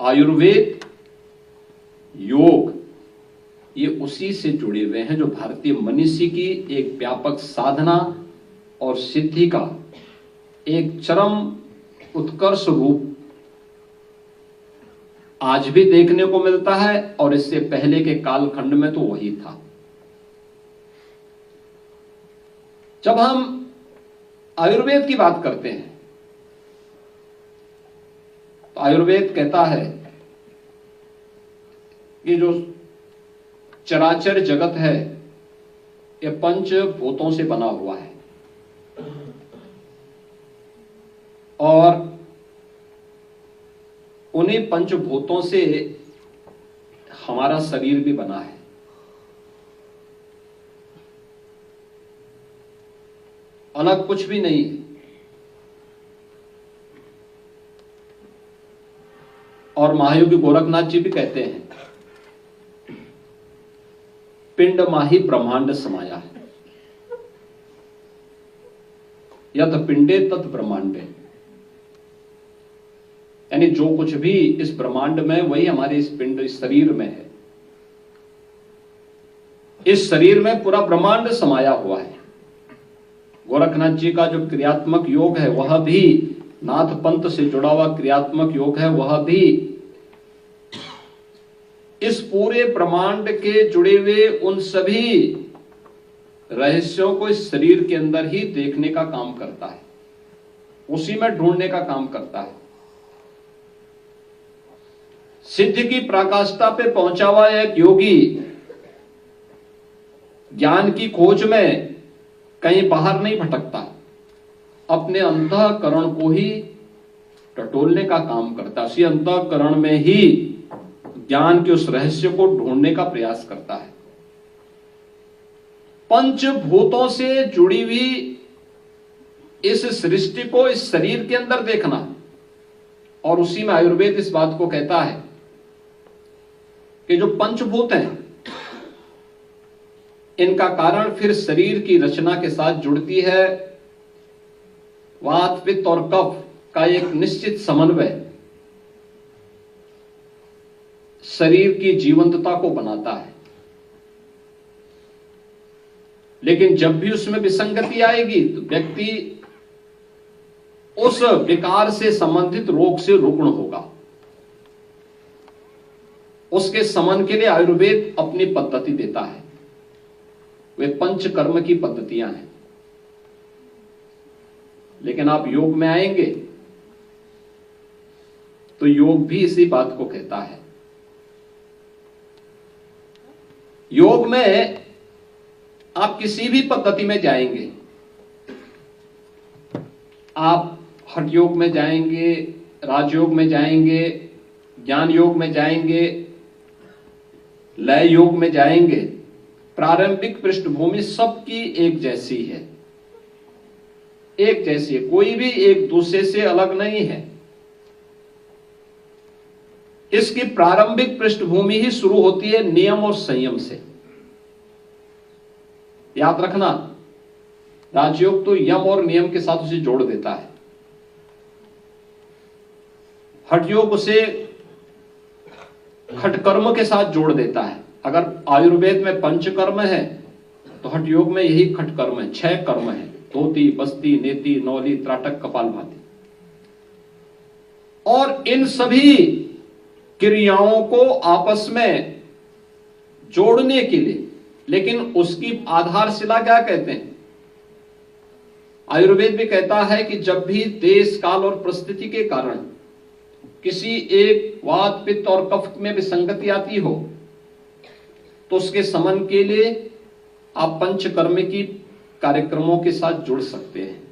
आयुर्वेद, योग, ये उसी से जुड़े हुए हैं जो भारतीय मनुष्य की एक व्यापक साधना और सिद्धि का एक चरम उत्कर्ष रूप आज भी देखने को मिलता है, और इससे पहले के कालखंड में तो वही था। जब हम आयुर्वेद की बात करते हैं तो आयुर्वेद कहता है कि जो चराचर जगत है ये पंच भूतों से बना हुआ है, और उन्हीं पंचभूतों से हमारा शरीर भी बना है। अलग कुछ भी नहीं है। और महायोगी गोरखनाथ जी भी कहते हैं पिंड माही ब्रह्मांड समाया है, यत पिंडे तत् ब्रह्मांडे, यानी जो कुछ भी इस ब्रह्मांड में वही हमारे इस पिंड, इस शरीर में है। इस शरीर में पूरा ब्रह्मांड समाया हुआ है। गोरखनाथ जी का जो क्रियात्मक योग है वह भी, नाथ पंथ से जुड़ा हुआ क्रियात्मक योग है वह भी इस पूरे ब्रह्मांड के जुड़े हुए उन सभी रहस्यों को इस शरीर के अंदर ही देखने का काम करता है, उसी में ढूंढने का काम करता है। सिद्ध की पराकाष्ठा पे पहुंचा हुआ एक योगी ज्ञान की खोज में कहीं बाहर नहीं भटकता, अपने अंतःकरण को ही टटोलने का काम करता है। उसी अंतःकरण में ही ज्ञान के उस रहस्य को ढूंढने का प्रयास करता है। पंचभूतों से जुड़ी हुई इस सृष्टि को इस शरीर के अंदर देखना, और उसी में आयुर्वेद इस बात को कहता है कि जो पंचभूत हैं इनका कारण फिर शरीर की रचना के साथ जुड़ती है। वात, पित्त और कफ का एक निश्चित समन्वय शरीर की जीवंतता को बनाता है। लेकिन जब भी उसमें विसंगति आएगी तो व्यक्ति उस विकार से संबंधित रोग से रुग्ण होगा। उसके समन के लिए आयुर्वेद अपनी पद्धति देता है, वे पंचकर्म की पद्धतियां हैं। लेकिन आप योग में आएंगे तो योग भी इसी बात को कहता है। योग में आप किसी भी पद्धति में जाएंगे, आप हठ योग में जाएंगे, राजयोग में जाएंगे, ज्ञान योग में जाएंगे, लय योग में जाएंगे, प्रारंभिक पृष्ठभूमि सबकी एक जैसी है, एक जैसी है, कोई भी एक दूसरे से अलग नहीं है। इसकी प्रारंभिक पृष्ठभूमि ही शुरू होती है नियम और संयम से। याद रखना, राजयोग तो यम और नियम के साथ उसे जोड़ देता है, हठ योग उसे खटकर्म के साथ जोड़ देता है। अगर आयुर्वेद में पंचकर्म है तो हठ योग में यही खटकर्म है, 6 कर्म है, धोती, बस्ती, नेति, नौली, त्राटक, कपालभाति। और इन सभी क्रियाओं को आपस में जोड़ने के लिए, लेकिन उसकी आधारशिला क्या कहते हैं? आयुर्वेद भी कहता है कि जब भी देश, काल और परिस्थिति के कारण किसी एक वात, पित्त और कफ में विसंगति आती हो तो उसके समन के लिए आप पंचकर्म की कार्यक्रमों के साथ जुड़ सकते हैं।